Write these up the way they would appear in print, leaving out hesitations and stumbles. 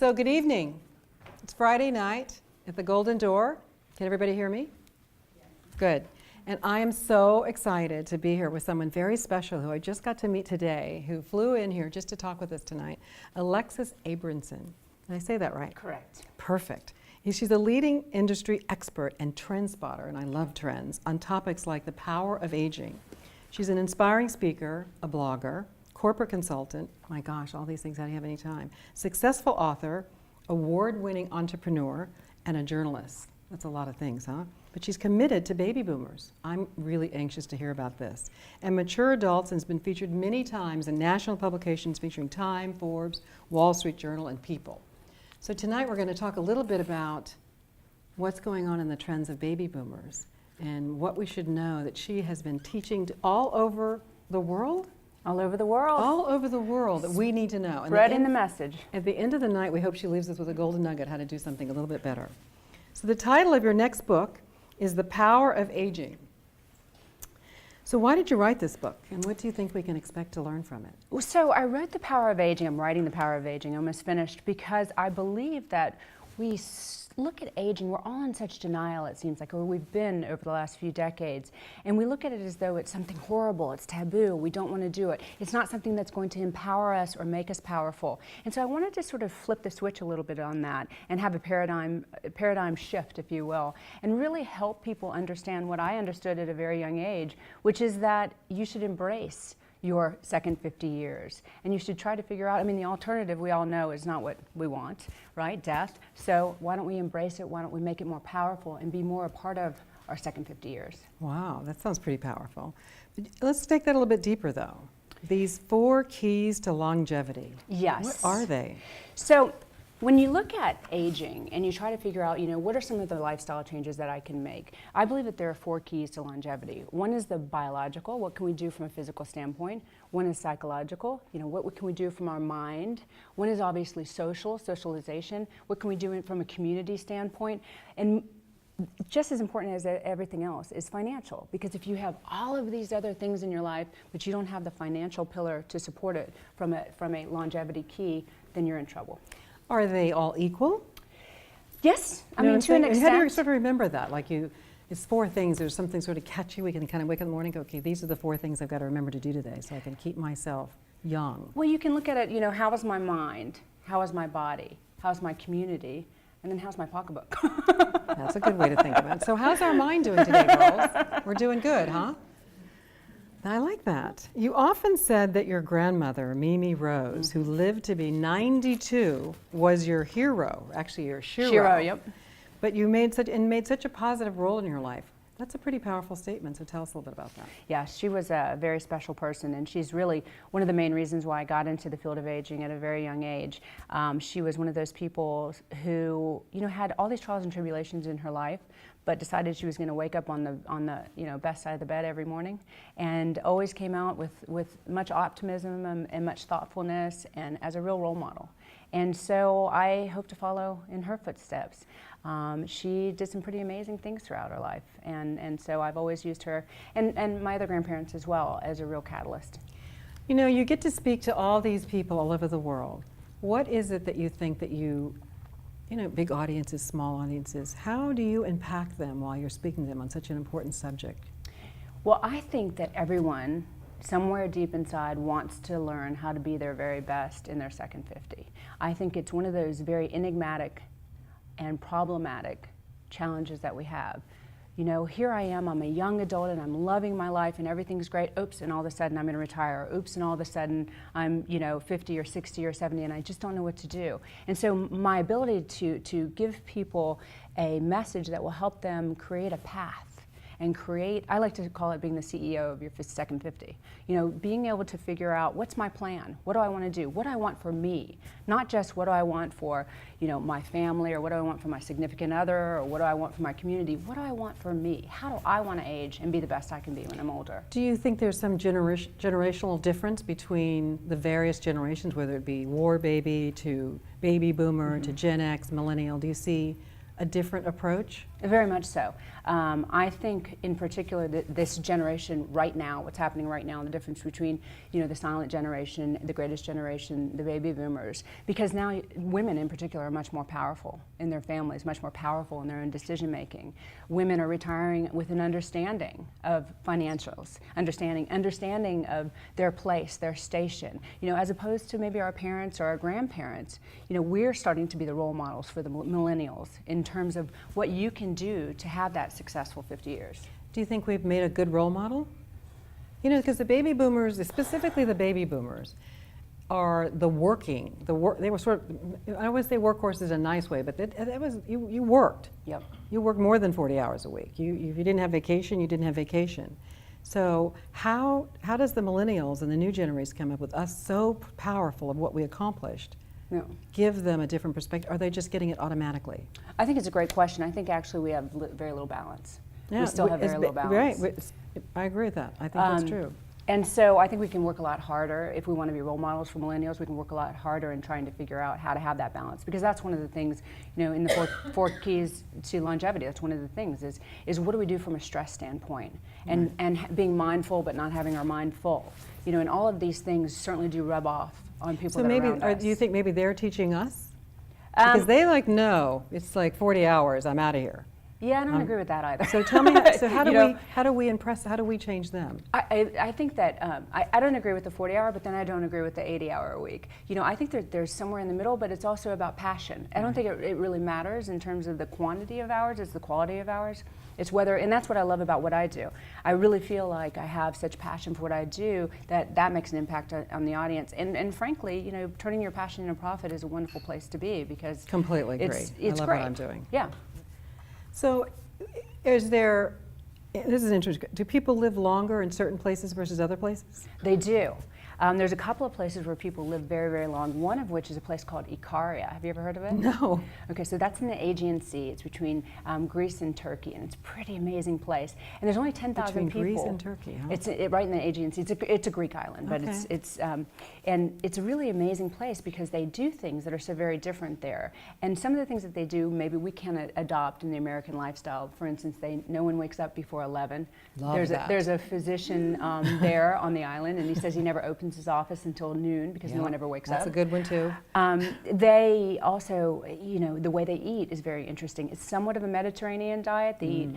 So good evening. It's Friday night at the Golden Door. Can everybody hear me? Yes. Good. And I am so excited to be here with someone very special who I just got to meet today, who flew in here just to talk with us tonight, Alexis Abramson. Did I say that right? Correct. Perfect. She's a leading industry expert and trend spotter, and I love trends, on topics like the power of aging. She's an inspiring speaker, a blogger, corporate consultant, my gosh, all these things, how do you have any time? Successful author, award-winning entrepreneur, and a journalist. That's a lot of things, huh? But she's committed to baby boomers. I'm really anxious to hear about this. And mature adults, and has been featured many times in national publications featuring Time, Forbes, Wall Street Journal, and People. So tonight we're going to talk a little bit about what's going on in the trends of baby boomers and what we should know that she has been teaching to all over the world. All over the world. All over the world that we need to know. Spreading the message. At the end of the night, we hope she leaves us with a golden nugget how to do something a little bit better. So the title of your next book is The Power of Aging. So why did you write this book, and what do you think we can expect to learn from it? So I wrote The Power of Aging. I'm writing The Power of Aging, almost finished, because I believe that we look at aging, we're all in such denial, it seems like, or we've been over the last few decades, and we look at it as though it's something horrible, it's taboo, we don't want to do it. It's not something that's going to empower us or make us powerful. And so I wanted to sort of flip the switch a little bit on that and have a paradigm shift, if you will, and really help people understand what I understood at a very young age, which is that you should embrace your second 50 years. And you should try to figure out, I mean, the alternative we all know is not what we want, right? Death. So why don't we embrace it? Why don't we make it more powerful and be more a part of our second 50 years? Wow, that sounds pretty powerful. Let's take that a little bit deeper, though. These 4 keys to longevity. Yes. What are they? So when you look at aging and you try to figure out, what are some of the lifestyle changes that I can make? I believe that there are 4 keys to longevity. One is the biological, what can we do from a physical standpoint? One is psychological, what can we do from our mind? One is obviously socialization. What can we do from a community standpoint? And just as important as everything else is financial, because if you have all of these other things in your life, but you don't have the financial pillar to support it from a longevity key, then you're in trouble. Are they all equal? Yes, I mean, to an extent. How do you sort of remember that? Like it's 4 things, there's something sort of catchy, we can kind of wake up in the morning and go, okay, these are the 4 things I've got to remember to do today so I can keep myself young. Well, you can look at it, how is my mind? How is my body? How's my community? And then how's my pocketbook? That's a good way to think about it. So how's our mind doing today, girls? We're doing good, huh? I like that. You often said that your grandmother, Mimi Rose, who lived to be 92, was your hero, actually your shiro. Shiro, yep. But you made such a positive role in your life. That's a pretty powerful statement, so tell us a little bit about that. Yeah, she was a very special person, and she's really one of the main reasons why I got into the field of aging at a very young age. She was one of those people who, had all these trials and tribulations in her life, but decided she was going to wake up on the best side of the bed every morning, and always came out with much optimism and much thoughtfulness, and as a real role model. And so I hope to follow in her footsteps. She did some pretty amazing things throughout her life, and so I've always used her, and my other grandparents as well, as a real catalyst. You get to speak to all these people all over the world. What is it that you think that big audiences, small audiences, how do you impact them while you're speaking to them on such an important subject? Well, I think that everyone somewhere deep inside wants to learn how to be their very best in their second 50. I think it's one of those very enigmatic and problematic challenges that we have. Here I am, I'm a young adult and I'm loving my life and everything's great. Oops, and all of a sudden I'm going to retire. Oops, and all of a sudden I'm 50 or 60 or 70 and I just don't know what to do. And so my ability to give people a message that will help them create a path and create, I like to call it being the CEO of your second 50. Being able to figure out what's my plan, what do I want to do, what do I want for me, not just what do I want for my family, or what do I want for my significant other, or what do I want for my community, what do I want for me, how do I want to age and be the best I can be when I'm older. Do you think there's some generational difference between the various generations, whether it be war baby to baby boomer to Gen X, millennial? Do you see a different approach? Very much so. I think, in particular, that this generation right now, what's happening right now, the difference between, the silent generation, the greatest generation, the baby boomers, because now women, in particular, are much more powerful in their families, much more powerful in their own decision making. Women are retiring with an understanding of financials, understanding of their place, their station. As opposed to maybe our parents or our grandparents, we're starting to be the role models for the millennials in terms of what you can do to have that successful 50 years. Do you think we've made a good role model? Because the baby boomers, specifically the baby boomers, are they were sort of, I would say workhorses in a nice way, but that was, you worked. Yep. You worked more than 40 hours a week. If you didn't have vacation, you didn't have vacation. So how does the millennials and the new generations come up with us so powerful of what we accomplished? No. Give them a different perspective. Are they just getting it automatically? I think it's a great question. I think actually we have very little balance. We still have very little balance. Right. I agree with that. I think that's true. And so I think we can work a lot harder. If we want to be role models for millennials, we can work a lot harder in trying to figure out how to have that balance. Because that's one of the things, in the four keys to longevity, that's one of the things is what do we do from a stress standpoint? And, and being mindful but not having our mind full. And all of these things certainly do rub off on people so that maybe, are around us. do you think maybe they're teaching us? Because they no, it's like 40 hours, I'm out of here. Yeah, I don't agree with that either. So tell me, so how do we change them? I think that, I don't agree with the 40-hour, but then I don't agree with the 80-hour a week. I think that there's somewhere in the middle, but it's also about passion. I don't think it really matters in terms of the quantity of hours, it's the quality of hours. It's whether, and that's what I love about what I do. I really feel like I have such passion for what I do that makes an impact on the audience. And frankly, turning your passion into profit is a wonderful place to be because Completely agree. It's I love great. what I'm doing. Yeah. So this is interesting, do people live longer in certain places versus other places? They do. There's a couple of places where people live very, very long, one of which is a place called Ikaria. Have you ever heard of it? No. Okay, so that's in the Aegean Sea. It's between Greece and Turkey, and it's a pretty amazing place. And there's only 10,000 people. Between Greece and Turkey, huh? It's right in the Aegean Sea. It's a Greek island, but Okay. and it's a really amazing place because they do things that are so very different there. And some of the things that they do, maybe we can adopt in the American lifestyle. For instance, no one wakes up before 11. Love that. There's a physician there on the island, and he says he never opens his office until noon because no one ever wakes up. That's a good one too. They also, the way they eat is very interesting. It's somewhat of a Mediterranean diet. They eat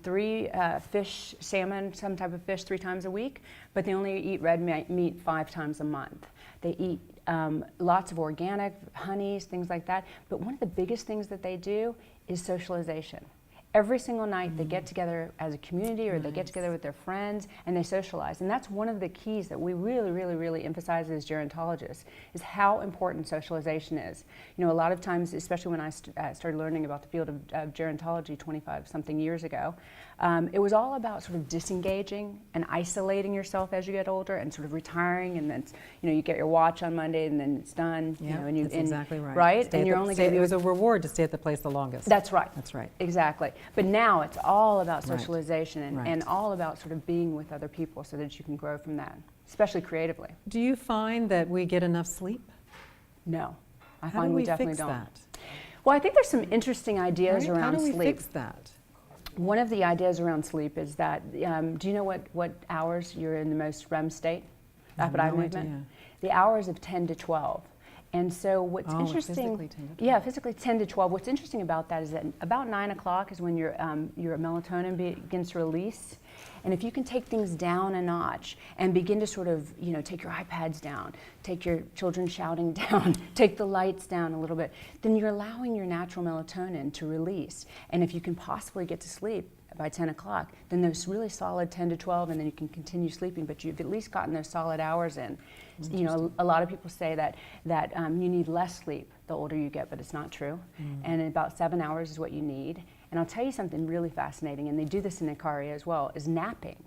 3 fish, salmon, some type of fish 3 times a week, but they only eat red meat 5 times a month. They eat lots of organic, honeys, things like that. But one of the biggest things that they do is socialization. Every single night they get together as a community or they get together with their friends and they socialize. And that's one of the keys that we really, really, really emphasize as gerontologists is how important socialization is. A lot of times, especially when I started learning about the field of gerontology 25-something years ago, it was all about sort of disengaging and isolating yourself as you get older and sort of retiring, and then you get your watch on Monday and then it's done. That's exactly right. Right? And you're only it was a reward to stay at the place the longest. That's right. That's right. Exactly. But now it's all about Right. socialization Right. and all about sort of being with other people so that you can grow from that, especially creatively. Do you find that we get enough sleep? No. I How find do we we definitely fix don't. that? Well, I think there's some interesting ideas Right? around How do we sleep. fix that? One of the ideas around sleep is that, do you know what hours you're in the most REM state? I have Rapid eye no movement? idea. The hours of 10 to 12. And so what's interesting, physically 10 to 12. yeah, physically 10 to 12. What's interesting about that is that about 9 o'clock is when your melatonin begins to release. And if you can take things down a notch and begin to sort of, take your iPads down, take your children shouting down, take the lights down a little bit, then you're allowing your natural melatonin to release. And if you can possibly get to sleep by 10 o'clock, then those really solid 10 to 12, and then you can continue sleeping, but you've at least gotten those solid hours in. A lot of people say that you need less sleep the older you get, but it's not true. And about 7 hours is what you need. And I'll tell you something really fascinating, and they do this in Ikaria as well, is napping.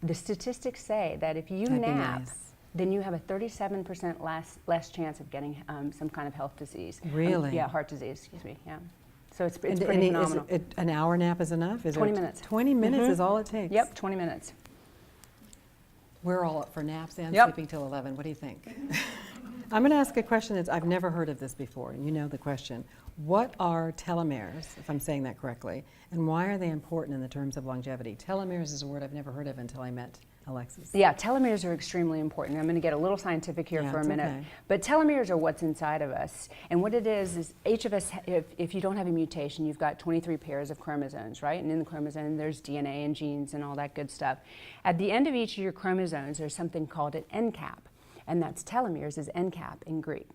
The statistics say that if you That'd be nap, nice. then you have a 37% less chance of getting some kind of health disease. Really? Yeah, heart disease, excuse me, yeah. So it's And pretty phenomenal. An hour nap is enough? 20 minutes. 20 minutes is all it takes? Yep, 20 minutes. We're all up for naps and Yep. sleeping till 11. What do you think? I'm going to ask a question that I've never heard of this before, and you know the question. What are telomeres, if I'm saying that correctly, and why are they important in the terms of longevity? Telomeres is a word I've never heard of until I met Alexis. Yeah, telomeres are extremely important. I'm going to get a little scientific here for a minute. Okay. But telomeres are what's inside of us. And what it is each of us, if you don't have a mutation, you've got 23 pairs of chromosomes, right? And in the chromosome, there's DNA and genes and all that good stuff. At the end of each of your chromosomes, there's something called an end cap. And that's telomeres is end cap in Greek.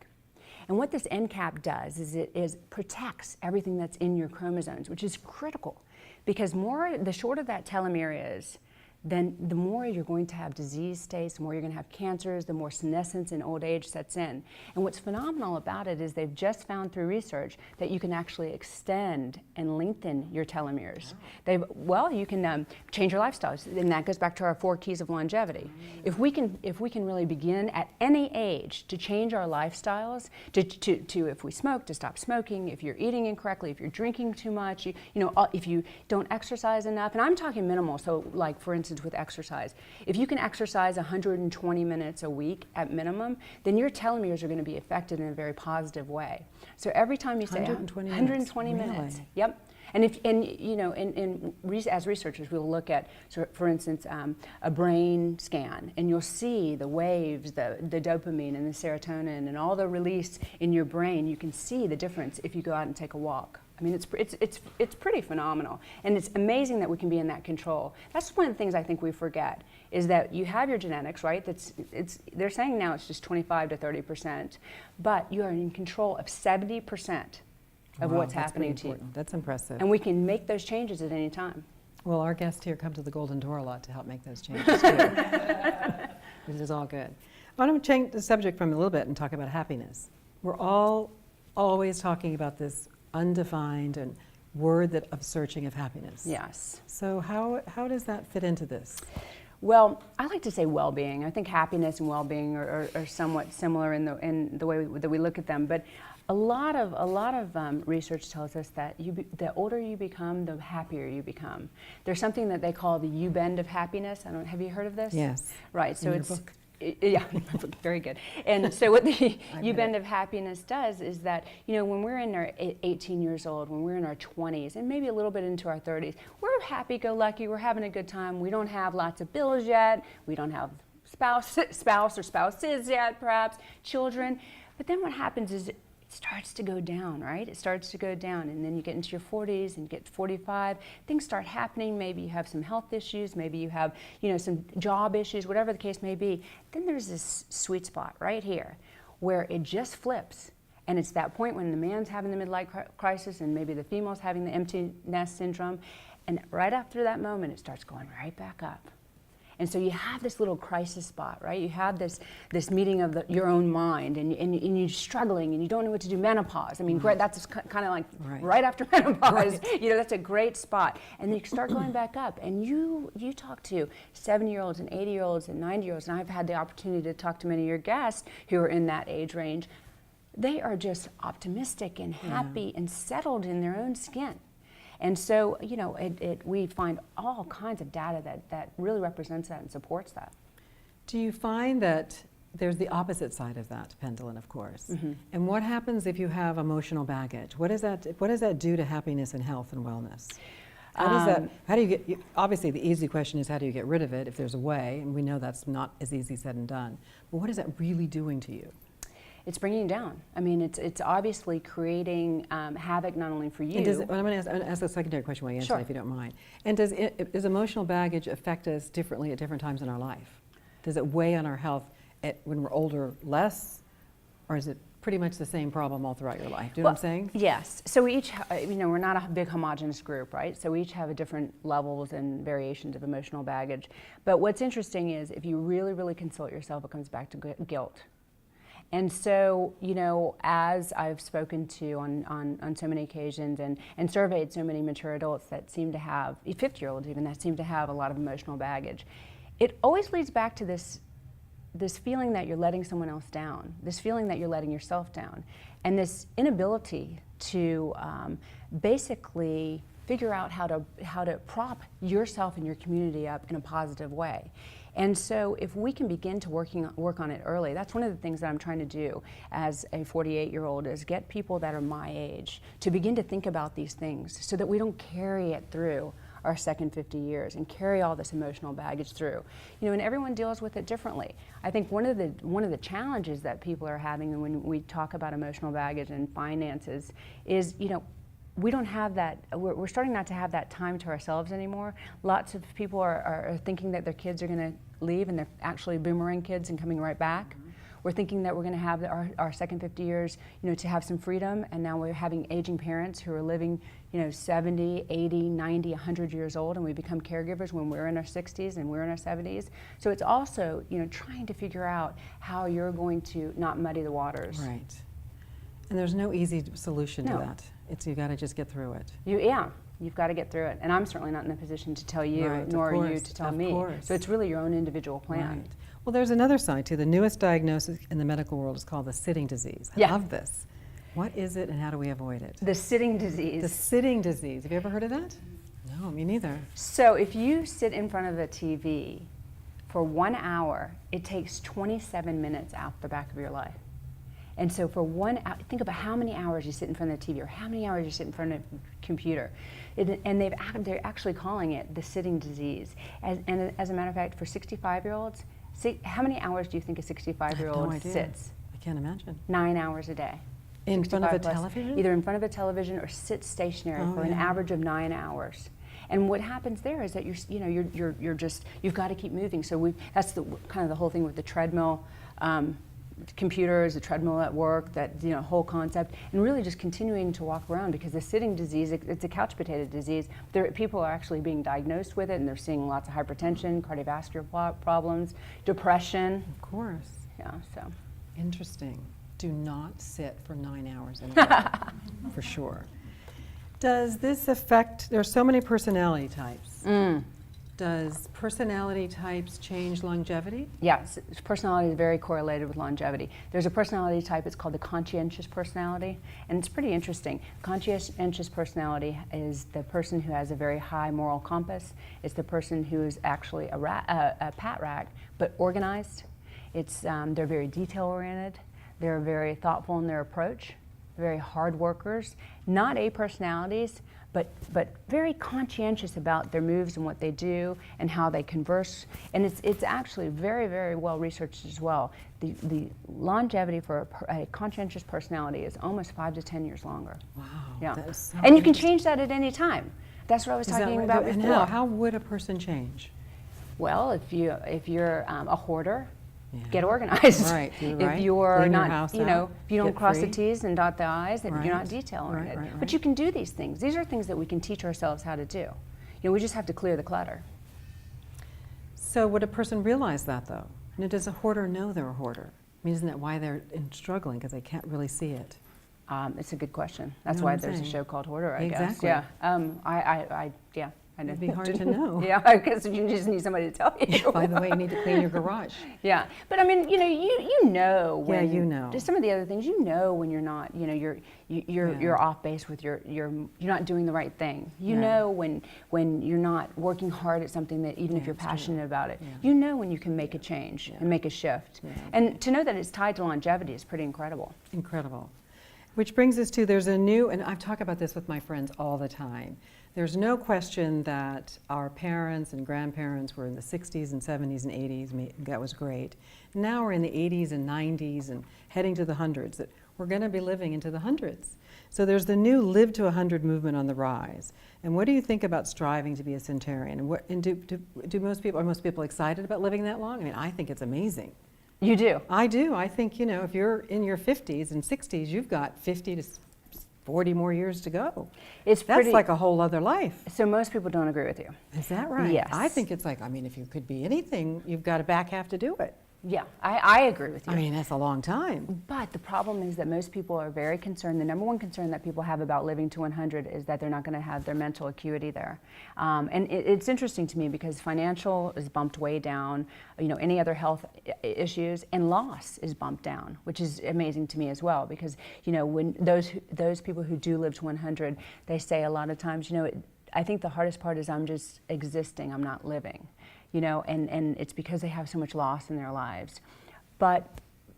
And what this end cap does is it protects everything that's in your chromosomes, which is critical. Because the shorter that telomere is, then the more you're going to have disease states, the more you're going to have cancers, the more senescence and old age sets in. And what's phenomenal about it is they've just found through research that you can actually extend and lengthen your telomeres. You can change your lifestyles, and that goes back to our 4 keys of longevity. If we can really begin at any age to change our lifestyles, to if we smoke, to stop smoking, if you're eating incorrectly, if you're drinking too much, if you don't exercise enough, and I'm talking minimal, so like for instance, with exercise. If you can exercise 120 minutes a week at minimum, then your telomeres are going to be affected in a very positive way. So every time you say 120 minutes. Really? Yep. And as researchers, we'll look at, for instance, a brain scan, and you'll see the waves, the dopamine and the serotonin, and all the release in your brain. You can see the difference if you go out and take a walk. I mean, it's pretty phenomenal, and it's amazing that we can be in that control. That's one of the things I think we forget, is that you have your genetics, right? They're saying now it's just 25 to 30%, but you are in control of 70% of what's happening to you. That's impressive. And we can make those changes at any time. Well, our guests here come to the Golden Door a lot to help make those changes too. Which is all good. I want to change the subject from a little bit and talk about happiness. We're all always talking about this undefined and word of searching of happiness. Yes. So how does that fit into this? Well, I like to say well-being. I think happiness and well-being are somewhat similar in the way that we look at them. But a lot of research tells us that the older you become, the happier you become. There's something that they call the U-bend of happiness. Have you heard of this? Yes. Right. So in it's your book? Yeah, very good. And so what the U-bend of happiness does is that, when we're in our 18 years old, when we're in our 20s, and maybe a little bit into our 30s, we're happy-go-lucky, we're having a good time, we don't have lots of bills yet, we don't have spouse or spouses yet, perhaps, children. But then what happens is it starts to go down, right? It starts to go down, and then you get into your 40s and get 45, things start happening, maybe you have some health issues, maybe you have, some job issues, whatever the case may be. Then there's this sweet spot right here where it just flips, and it's that point when the man's having the midlife crisis and maybe the female's having the empty nest syndrome, and right after that moment it starts going right back up. And so you have this little crisis spot, right? You have this meeting of your own mind, and you're struggling, and you don't know what to do. Menopause. I mean, that's kind of like right after menopause. Right. That's a great spot. And then you start going back up, and you talk to 70-year-olds and 80-year-olds and 90-year-olds, and I've had the opportunity to talk to many of your guests who are in that age range. They are just optimistic and happy and settled in their own skin. And so, we find all kinds of data that really represents that and supports that. Do you find that there's the opposite side of that pendulum, of course? Mm-hmm. And what happens if you have emotional baggage? What does that do to happiness and health and wellness? How do you get, obviously the easy question is how do you get rid of it if there's a way, and we know that's not as easy said and done. But what is that really doing to you? It's bringing you down. I mean, it's obviously creating havoc not only for you. And I'm going to ask a secondary question while you answer, if you don't mind. And does emotional baggage affect us differently at different times in our life? Does it weigh on our health when we're older less, or is it pretty much the same problem all throughout your life? Do you know what I'm saying? Yes. So we each, we're not a big homogenous group, right? So we each have different levels and variations of emotional baggage. But what's interesting is if you really, really consult yourself, it comes back to guilt. And so, as I've spoken to on so many occasions and surveyed so many mature adults that seem to have, 50-year-olds even, that seem to have a lot of emotional baggage, it always leads back to this feeling that you're letting someone else down, this feeling that you're letting yourself down, and this inability to basically figure out how to prop yourself and your community up in a positive way. And so if we can begin to work on it early, that's one of the things that I'm trying to do as a 48-year-old, is get people that are my age to begin to think about these things so that we don't carry it through our second 50 years and carry all this emotional baggage through. You know, and everyone deals with it differently. I think one of the challenges that people are having when we talk about emotional baggage and finances is, you know, we don't have that, we're starting not to have that time to ourselves anymore. Lots of people are thinking that their kids are going to leave, and they're actually boomerang kids and coming right back. We're thinking that we're going to have our second 50 years, you know, to have some freedom, and now we're having aging parents who are living, you know, 70, 80, 90, 100 years old, and we become caregivers when we're in our 60s and we're in our 70s. So it's also, you know, trying to figure out how you're going to not muddy the waters. Right. And there's no easy solution to No. that. You got to just get through it. You've got to get through it. And I'm certainly not in a position to tell you, Right, nor of are you course, to tell of me. course. So it's really your own individual plan. Right. Well, there's another side too. The newest diagnosis in the medical world is called the sitting disease. I Yeah. love this. What is it and how do we avoid it? The sitting disease. The sitting disease. Have you ever heard of that? No, me neither. So if you sit in front of a TV for 1 hour, it takes 27 minutes out the back of your life. And so for 1 hour, think about how many hours you sit in front of the TV or how many hours you sit in front of a computer. And they're actually calling it the sitting disease. And as a matter of fact, for 65-year-olds, how many hours do you think a 65-year-old sits? I can't imagine. 9 hours a day. In front of a 65 plus, television? Either in front of a television or sit stationary for an average of 9 hours. And what happens there is that you're just, you've got to keep moving. So that's the kind of the whole thing with the treadmill, computers, the treadmill at work, that, you know, whole concept, and really just continuing to walk around, because the sitting disease, it's a couch potato disease. People are actually being diagnosed with it, and they're seeing lots of hypertension, cardiovascular problems, depression. Of course. Yeah, so. Interesting. Do not sit for 9 hours in a row, for sure. Does this affect, there are so many personality types. Does personality types change longevity? Yes, personality is very correlated with longevity. There's a personality type, it's called the Conscientious Personality, and it's pretty interesting. Conscientious Personality is the person who has a very high moral compass. It's the person who is actually a pat rag, but organized. They're very detail-oriented. They're very thoughtful in their approach. They're very hard workers. Not A personalities, but very conscientious about their moves and what they do and how they converse. And it's actually very, very well researched as well. The longevity for a conscientious personality is almost 5 to 10 years longer. Wow. Yeah. That is so And you can interesting. change that at any time. That's what I was Is that talking right? about And before. how would a person change? Well, if you're a hoarder, Yeah. get organized. Right, you're If right. you're Clean your not, house you know, out, if you don't get cross the free. T's and dot the I's, then you're not Right. detail oriented. Right, But you can do these things. These are things that we can teach ourselves how to do. You know, we just have to clear the clutter. So would a person realize that, though? And does a hoarder know they're a hoarder? I mean, isn't that why they're struggling, because they can't really see it? It's a good question. That's know why what I'm there's a saying? show called Hoarder, I guess. Exactly. Yeah. I know. It'd be hard to know. Yeah, because you just need somebody to tell you. By the way, you need to clean your garage. Yeah, but I mean, you know, you know when. Yeah, you know. Just some of the other things, you know, when you're not, you know, you're off base with you're not doing the right thing. You Yeah. know when you're not working hard at something that even if Yeah, you're it's true. passionate about it, Yeah. you know when you can make a change Yeah. and make a shift. Yeah. And to know that it's tied to longevity is pretty incredible. Incredible. Which brings us to, there's a new, and I talk about this with my friends all the time. There's no question that our parents and grandparents were in the 60s and 70s and 80s. That was great. Now we're in the 80s and 90s and heading to the hundreds, that we're going to be living into the hundreds. So there's the new Live to 100 movement on the rise. And what do you think about striving to be a centenarian? And are most people excited about living that long? I mean, I think it's amazing. You do. I do. I think, you know, if you're in your 50s and 60s, you've got 50 to 40 more years to go. That's like a whole other life. So most people don't agree with you. Is that right? Yes. I think it's like, I mean, if you could be anything, you've got to back half to do it. Yeah, I agree with you. I mean, that's a long time. But the problem is that most people are very concerned. The number one concern that people have about living to 100 is that they're not going to have their mental acuity there. And it's interesting to me because financial is bumped way down, you know, any other health issues, and loss is bumped down, which is amazing to me as well because, you know, when those people who do live to 100, they say a lot of times, you know, I think the hardest part is I'm just existing, I'm not living. you know, and it's because they have so much loss in their lives. But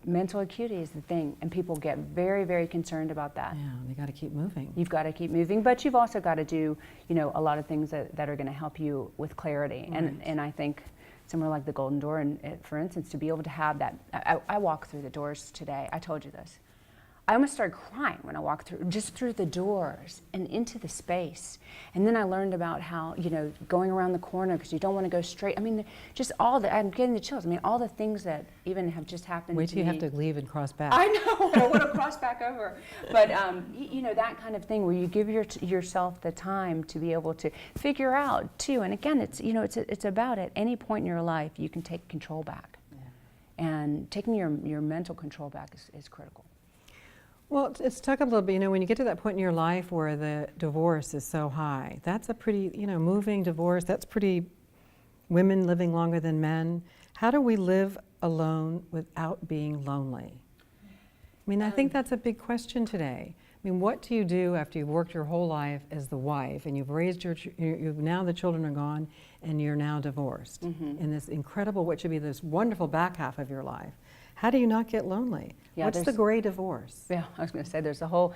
mental acuity is the thing, and people get very, very concerned about that. Yeah, they got to keep moving. You've got to keep moving, but you've also got to do, you know, a lot of things that are going to help you with clarity. Right. And I think somewhere like the Golden Door, and for instance, to be able to have that, I walk through the doors today. I told you this. I almost started crying when I walked through the doors and into the space. And then I learned about how, you know, going around the corner because you don't want to go straight. I mean, just all the, I'm getting the chills. I mean, all the things that even have just happened Wait to till you me. have to leave and cross back. I know, I want to cross back over. But, you know, that kind of thing where you give yourself the time to be able to figure out, too. And again, it's, you know, it's about at any point in your life you can take control back. Yeah. And taking your mental control back is critical. Well, let's talk a little bit, you know, when you get to that point in your life where the divorce is so high, that's a pretty, you know, moving divorce, that's pretty, women living longer than men. How do we live alone without being lonely? I mean, I think that's a big question today. I mean, what do you do after you've worked your whole life as the wife and you've raised you've now the children are gone and you're now divorced in this incredible, what should be this wonderful back half of your life? How do you not get lonely? Yeah, what's the gray divorce? Yeah, I was going to say there's a whole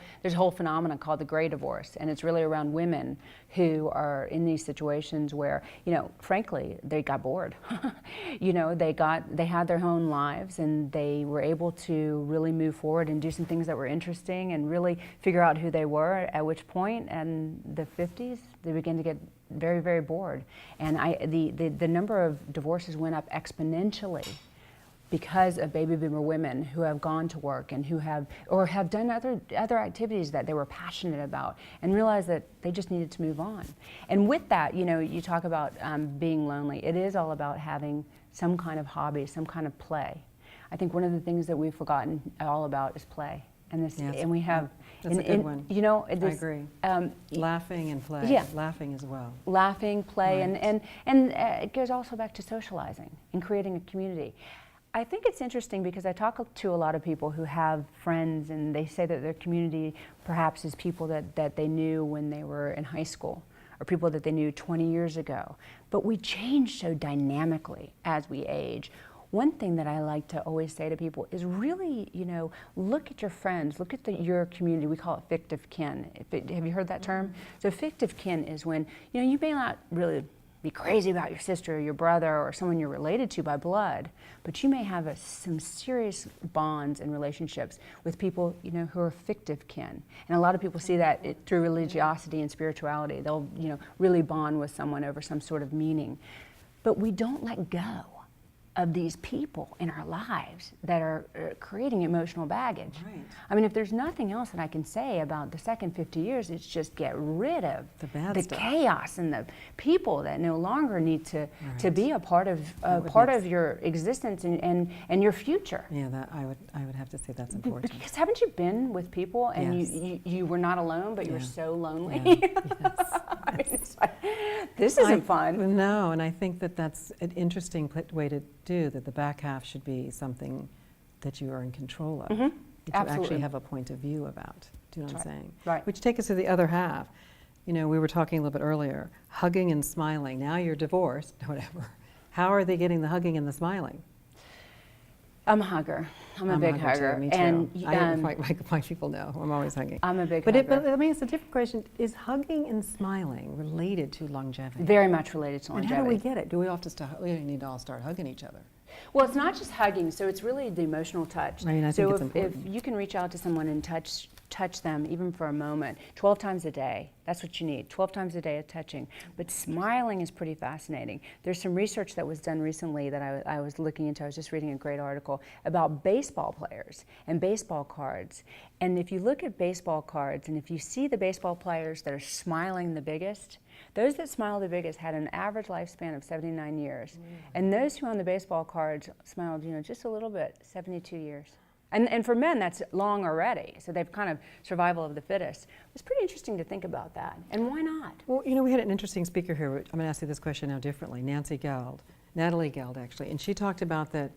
phenomenon called the gray divorce, and it's really around women who are in these situations where, you know, frankly, they got bored. You know, they had their own lives, and they were able to really move forward and do some things that were interesting and really figure out who they were. At which point, in the 50s, they began to get very, very bored, and the number of divorces went up exponentially, because of baby boomer women who have gone to work and who have done other activities that they were passionate about and realized that they just needed to move on. And with that, you know, you talk about being lonely. It is all about having some kind of hobby, some kind of play. I think one of the things that we've forgotten all about is play. And this, yes. and we have. That's a good one. You know, I agree. Laughing and play. Yeah. Laughing as well. Laughing, play, Right. and it goes also back to socializing and creating a community. I think it's interesting because I talk to a lot of people who have friends, and they say that their community perhaps is people that they knew when they were in high school, or people that they knew 20 years ago. But we change so dynamically as we age. One thing that I like to always say to people is really, you know, look at your friends, look at your community. We call it fictive kin. Have you heard that term? So fictive kin is when, you know, you may not really be crazy about your sister or your brother or someone you're related to by blood, but you may have some serious bonds and relationships with people, you know, who are fictive kin. And a lot of people see that through religiosity and spirituality. They'll, you know, really bond with someone over some sort of meaning. But we don't let go of these people in our lives that are creating emotional baggage. Right. I mean, if there's nothing else that I can say about the second 50 years, it's just get rid of The bad stuff. chaos and the people that no longer need to be a part of your existence and your future. Yeah, that I would have to say that's important. Because haven't you been with people and Yes. you were not alone, but you were Yeah. so lonely? Yeah. Yes. I mean, it's like, this isn't fun. No, and I think that that's an interesting way to do that. The back half should be something that you are in control of, that you Absolutely. actually have a point of view about. Do you know what I'm saying? Right. Which takes us to the other half. You know, we were talking a little bit earlier, hugging and smiling. Now you're divorced, whatever. How are they getting the hugging and the smiling? I'm a hugger. I'm a big hugger. Too, me too. And my people know I'm always hugging. I'm a big But hugger. I mean, it's a different question. Is hugging and smiling related to longevity? Very much related to And longevity. how do we get it? Do we all just we need to all start hugging each other? Well, it's not just hugging, so it's really the emotional touch. I mean, I think so it's if important. you can reach out to someone and touch them even for a moment, 12 times a day, that's what you need, 12 times a day of touching. But smiling is pretty fascinating. There's some research that was done recently that I was looking into. I was just reading a great article about baseball players and baseball cards. And if you look at baseball cards and if you see the baseball players that are smiling the biggest, those that smile the biggest had an average lifespan of 79 years. And those who on the baseball cards smiled, you know, just a little bit, 72 years. And for men, that's long already. So they've kind of survival of the fittest. It's pretty interesting to think about that. And why not? Well, you know, we had an interesting speaker here. I'm going to ask you this question now differently. Natalie Geld, actually. And she talked about that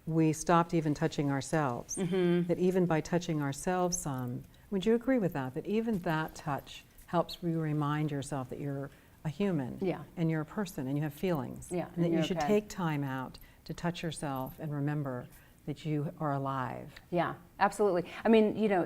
we stopped even touching ourselves. That even by touching ourselves some, would you agree with that? That even that touch helps you remind yourself that you're a human. Yeah. And you're a person and you have feelings. Yeah, And that you're you should okay. take time out to touch yourself and remember that you are alive. Yeah, absolutely. I mean, you know,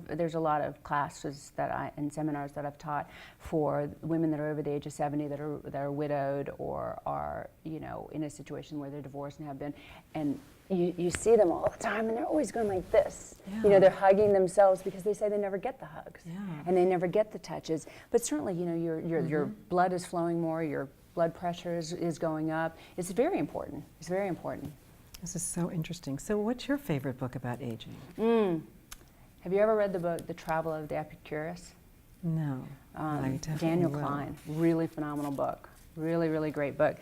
there's a lot of classes and seminars that I've taught for women that are over the age of 70 that are widowed or are, you know, in a situation where they're divorced and have been, and you see them all the time and they're always going like this. Yeah. You know, they're hugging themselves because they say they never get the hugs. Yeah. And they never get the touches. But certainly, you know, your blood is flowing more, your blood pressure is going up. It's very important. It's very important. This is so interesting. So what's your favorite book about aging? Have you ever read the book, The Travel of the Epicurus? No. I definitely Daniel will. Klein, really phenomenal book, really, really great book.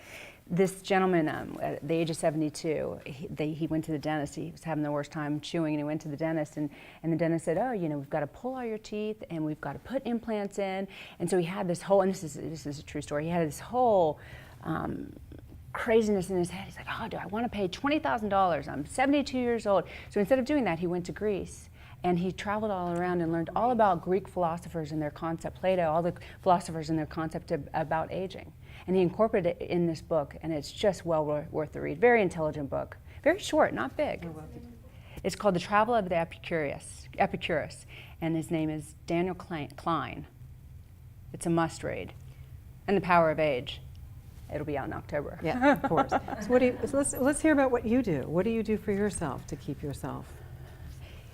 This gentleman, at the age of 72, he went to the dentist. He was having the worst time chewing, and he went to the dentist, and the dentist said, "Oh, you know, we've got to pull all your teeth, and we've got to put implants in." And so he had this whole, and this is a true story. He had this whole craziness in his head. He's like, "Oh, do I want to pay $20,000? I'm 72 years old." So instead of doing that, he went to Greece. And he traveled all around and learned all about Greek philosophers and their concept, Plato, all the philosophers and their concept about aging. And he incorporated it in this book, and it's just well worth the read. Very intelligent book. Very short, not big. It's called The Travel of the Epicurus, and his name is Daniel Klein. It's a must read. And The Power of Age. It'll be out in October. Yeah, of course. So let's hear about what you do. What do you do for yourself to keep yourself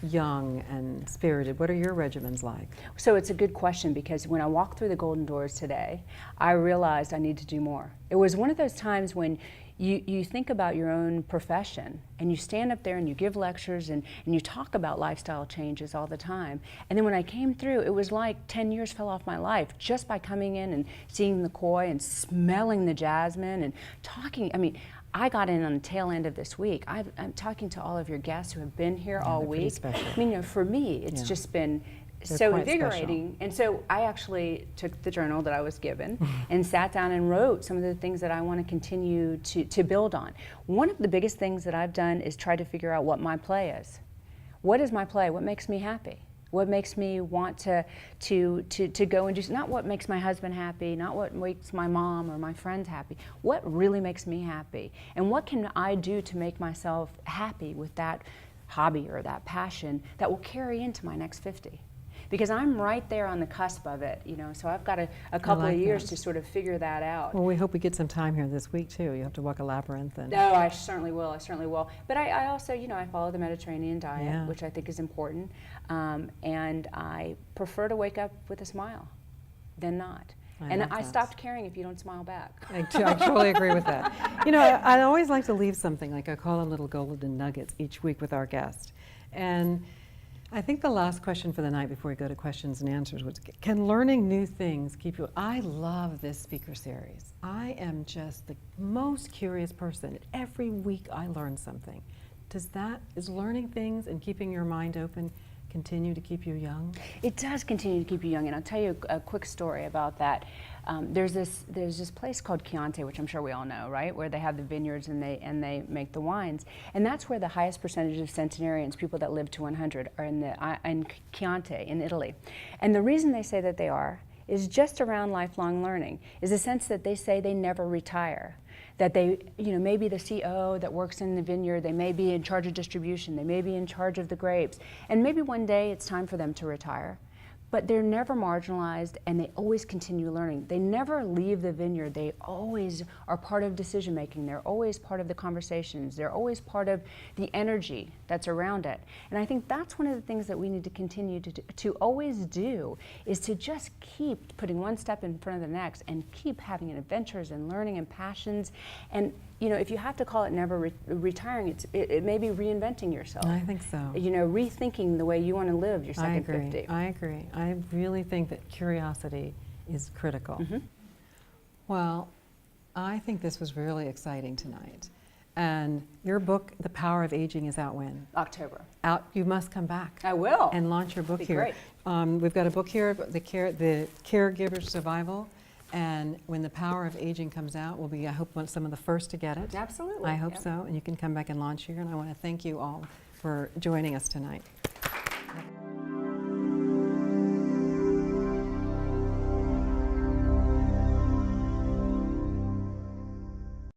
young and spirited? What are your regimens like? So it's a good question, because when I walked through the golden doors today, I realized I need to do more. It was one of those times when you think about your own profession and you stand up there and you give lectures and you talk about lifestyle changes all the time. And then when I came through, it was like 10 years fell off my life just by coming in and seeing the koi and smelling the jasmine and talking. I mean, I got in on the tail end of this week. I'm talking to all of your guests who have been here all they're pretty week. special. I mean, you know, for me, it's Yeah. just been They're so quite invigorating. And so I actually took the journal that I was given and sat down and wrote some of the things that I want to continue to build on. One of the biggest things that I've done is try to figure out what my play is. What is my play? What makes me happy? What makes me want to go and do, not what makes my husband happy, not what makes my mom or my friends happy, what really makes me happy? And what can I do to make myself happy with that hobby or that passion that will carry into my next 50? Because I'm right there on the cusp of it, you know, so I've got a couple like of years that. to sort of figure that out. Well, we hope we get some time here this week, too. You have to walk a labyrinth. And No, I certainly will. I certainly will. But I also, you know, I follow the Mediterranean diet, Yeah. which I think is important. And I prefer to wake up with a smile than not. I love that. stopped caring if you don't smile back. I totally agree with that. You know, I always like to leave something, like I call them little golden nuggets each week with our guest. And I think the last question for the night before we go to questions and answers was, can learning new things keep you? I love this speaker series. I am just the most curious person. Every week I learn something. Is learning things and keeping your mind open continue to keep you young? It does continue to keep you young, and I'll tell you a quick story about that. There's this place called Chianti, which I'm sure we all know, right? Where they have the vineyards and they make the wines, and that's where the highest percentage of centenarians, people that live to 100, are in Chianti in Italy. And the reason they say that they are is just around lifelong learning, is the sense that they say they never retire. That they, you know, maybe the CEO that works in the vineyard, they may be in charge of distribution, they may be in charge of the grapes, and maybe one day it's time for them to retire. But they're never marginalized, and they always continue learning. They never leave the vineyard. They always are part of decision making. They're always part of the conversations. They're always part of the energy that's around it. And I think that's one of the things that we need to continue to always do, is to just keep putting one step in front of the next and keep having adventures and learning and passions. And you know, if you have to call it never retiring, it may be reinventing yourself. I think so. You know, rethinking the way you want to live your second 50. I agree. I really think that curiosity is critical. Mm-hmm. Well, I think this was really exciting tonight. And your book, The Power of Aging, is out when? October. Out. You must come back. I will. And launch your book Be here. great. We've got a book here, the Caregivers Survival. And when The Power of Aging comes out, we'll be, I hope, some of the first to get it. Absolutely. I hope Yep. so. And you can come back and launch here. And I want to thank you all for joining us tonight.